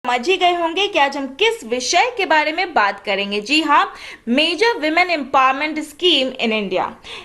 समझ ही गए होंगे कि आज हम किस विषय के बारे में बात करेंगे। जी हाँ, major women empowerment scheme in India.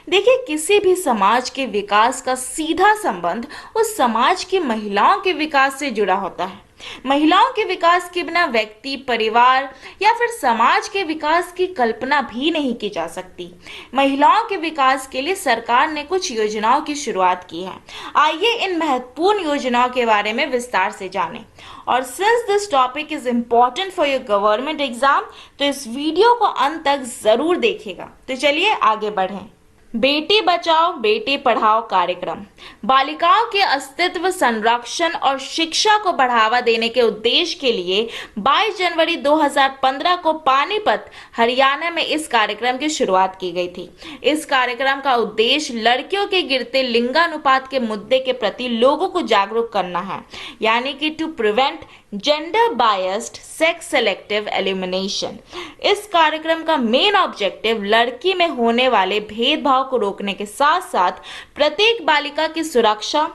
देखिए, किसी भी समाज के विकास का सीधा संबंध उस समाज की महिलाओं के विकास से जुड़ा होता है। महिलाओं के विकास के बिना व्यक्ति, परिवार या फिर समाज के विकास की कल्पना भी नहीं की जा सकती। महिलाओं के विकास के लिए सरकार ने कुछ योजनाओं की शुरुआत की है। आइए इन महत्वपूर्ण योजनाओं के बारे में विस्तार से जानें। और since this topic is important for your government exam, तो इस वीडियो को अंत तक जरूर देखिएगा। तो चलिए आगे बढ़ें। बेटी बचाओ बेटी पढ़ाओ कार्यक्रम बालिकाओं के अस्तित्व, संरक्षण और शिक्षा को बढ़ावा देने के उद्देश्य के लिए 22 जनवरी 2015 को पानीपत, हरियाणा में इस कार्यक्रम की शुरुआत की गई थी। इस कार्यक्रम का उद्देश्य लड़कियों के गिरते लिंगानुपात के मुद्दे के प्रति लोगों को जागरूक करना है, यानी कि to prevent gender biased sex selective elimination. इस कार्यक्रम का मेन ऑब्जेक्टिव लड़की में होने वाले भेदभाव को रोकने के साथ साथ प्रत्येक बालिका की सुरक्षा,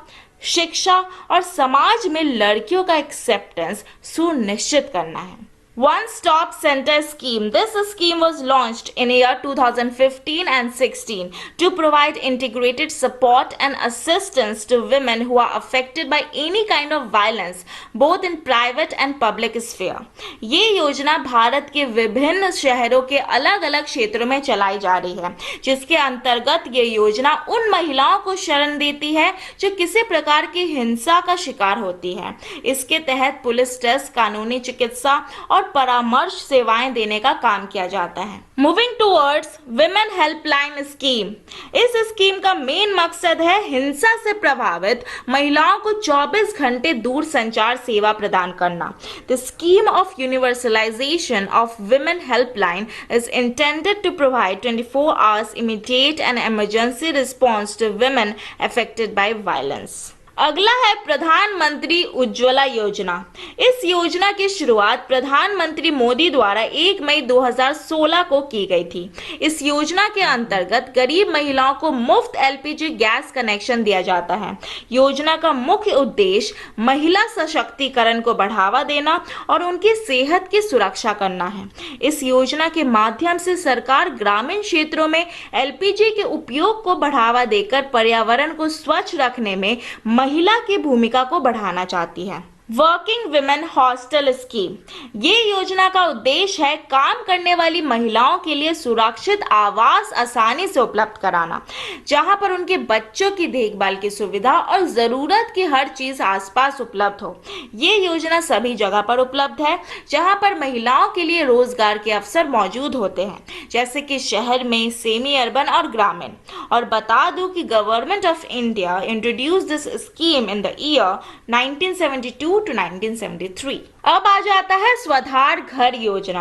शिक्षा और समाज में लड़कियों का एक्सेप्टेंस सुनिश्चित करना है। One Stop Center Scheme. This scheme was launched in year 2015 and 16 to provide integrated support and assistance to women who are affected by any kind of violence, both in private and public sphere. ये योजना भारत के विभिन्न शहरों के अलग अलग क्षेत्रों में चलाई जा रही है, जिसके अंतर्गत ये योजना उन महिलाओं को शरण देती है जो किसी प्रकार की हिंसा का शिकार होती है। इसके तहत पुलिस टेस्ट, कानूनी चिकित्सा और परामर्श सेवाएं देने का काम किया जाता है। Moving towards women helpline scheme. इस स्कीम का मेन मकसद है हिंसा से प्रभावित महिलाओं को 24 घंटे दूर संचार सेवा प्रदान करना। The scheme of universalisation of women helpline is intended to provide 24 hours immediate and emergency response to women affected by violence. अगला है प्रधानमंत्री उज्ज्वला योजना। इस योजना की शुरुआत प्रधानमंत्री मोदी द्वारा 1 मई 2016 को की गई थी। इस योजना के अंतर्गत गरीब महिलाओं को मुफ्त एलपीजी गैस कनेक्शन दिया जाता है। योजना का मुख्य उद्देश्य महिला सशक्तिकरण को बढ़ावा देना और उनकी सेहत की सुरक्षा करना है। इस योजना के माध्यम से सरकार ग्रामीण क्षेत्रों में एलपीजी के उपयोग को बढ़ावा देकर पर्यावरण को स्वच्छ रखने में महिला की भूमिका को बढ़ाना चाहती है। Working women hostel scheme. ये योजना का उद्देश्य है काम करने वाली महिलाओं के लिए सुरक्षित आवास आसानी से उपलब्ध कराना, जहां पर उनके बच्चों की देखभाल की सुविधा और जरूरत की हर चीज आसपास उपलब्ध हो। ये योजना सभी जगह पर उपलब्ध है जहां पर महिलाओं के लिए रोजगार के अवसर मौजूद होते हैं, जैसे कि शहर में, सेमी अर्बन और ग्रामीण। और बता दूं कि government of India introduced this scheme in the year 1972 to 1973। अब आ जाता है स्वधार घर योजना।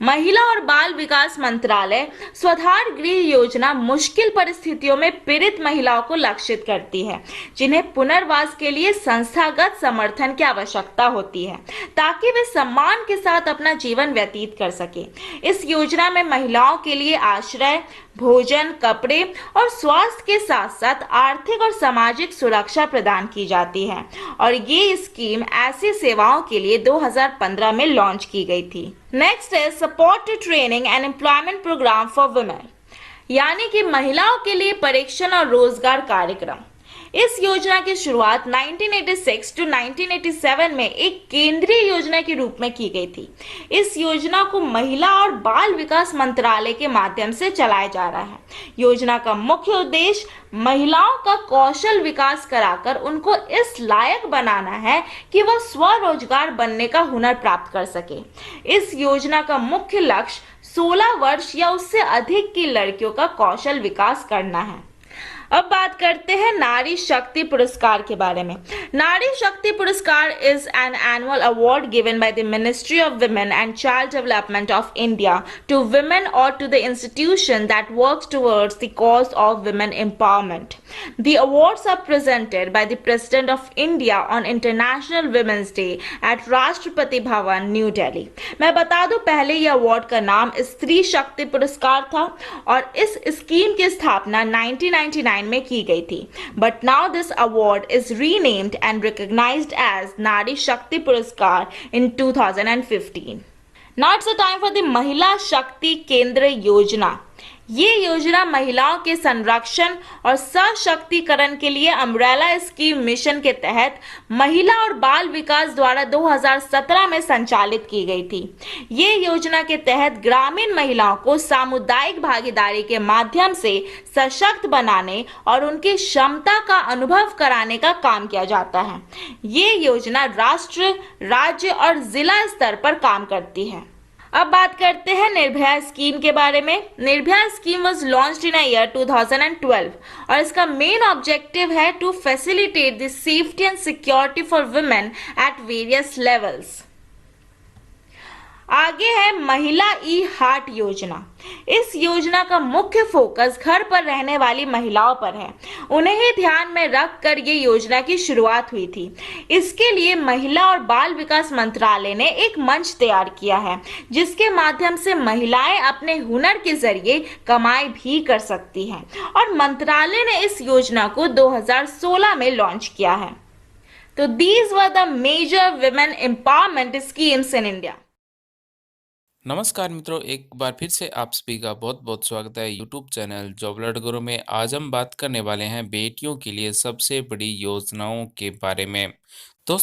महिला और बाल विकास मंत्रालय स्वधार गृह योजना मुश्किल परिस्थितियों में पीड़ित महिलाओं को लक्षित करती है, जिन्हें पुनर्वास के लिए संस्थागत समर्थन की आवश्यकता होती है, ताकि वे सम्मान के साथ अपना जीवन व्यतीत कर सके। इस योजना में महिलाओं के लिए आश्रय, भोजन, कपड़े और स्वास्थ्य के साथ साथ आर्थिक और सामाजिक सुरक्षा प्रदान की जाती है। और ये स्कीम ऐसी सेवाओं के लिए 2015 में लॉन्च की गई थी। नेक्स्ट है support to training and employment programme for women, यानी कि महिलाओं के लिए परीक्षण और रोजगार कार्यक्रम। इस योजना की शुरुआत 1986 टू 1987 में एक केंद्रीय योजना के रूप में की गई थी। इस योजना को महिला और बाल विकास मंत्रालय के माध्यम से चलाया जा रहा है। योजना का मुख्य उद्देश्य महिलाओं का कौशल विकास कराकर उनको इस लायक बनाना है कि वह स्वरोजगार बनने का हुनर प्राप्त कर सके। इस योजना का मुख्य लक्ष्य 16 वर्ष या उससे अधिक की लड़कियों का कौशल विकास करना है। अब बात करते हैं नारी शक्ति पुरस्कार के बारे में। Nari Shakti Puraskar is an annual award given by the ministry of women and child development of India to women और to the institution that works towards the cause of women empowerment. The awards are presented by the President of India on International Women's Day at Rashtrapati Bhavan, new Delhi. मैं बता दूं, पहले यह award का नाम स्त्री शक्ति पुरस्कार था और इस स्कीम की स्थापना 1999 2009 में की गई थी, but now this award is renamed and recognised as Nari Shakti Puraskar in 2015. Now it's a time for the Mahila Shakti केंद्र योजना. ये योजना महिलाओं के संरक्षण और सशक्तिकरण के लिए अम्ब्रेला स्कीम मिशन के तहत महिला और बाल विकास द्वारा 2017 में संचालित की गई थी. ये योजना के तहत ग्रामीण महिलाओं को सामुदायिक भागीदारी के माध्यम से सशक्त बनाने और उनकी क्षमता का अनुभव कराने का काम किया जाता है. ये योजना राष्ट्र, राज्य और जिला स्तर पर काम करती है. अब बात करते हैं निर्भया स्कीम के बारे में. Nirbhaya scheme was launched in year 2012 और इसका मेन ऑब्जेक्टिव है to facilitate the safety and security for women at various levels. आगे है महिला ई हार्ट योजना. इस योजना का मुख्य फोकस घर पर रहने वाली महिलाओं पर है. उन्हें ही ध्यान में रखकर ये योजना की शुरुआत हुई थी. इसके लिए महिला और बाल विकास मंत्रालय ने एक मंच तैयार किया है जिसके माध्यम से महिलाएं अपने हुनर के जरिए कमाई भी कर सकती हैं और मंत्रालय ने इस योजना को 2016 में लॉन्च किया है. तो these were the major women empowerment schemes in India. नमस्कार मित्रों, एक बार फिर से आप सभी का बहुत बहुत स्वागत है यूट्यूब चैनल जॉब अलर्ट गुरु में. आज हम बात करने वाले हैं बेटियों के लिए सबसे बड़ी योजनाओं के बारे में. दोस्तों,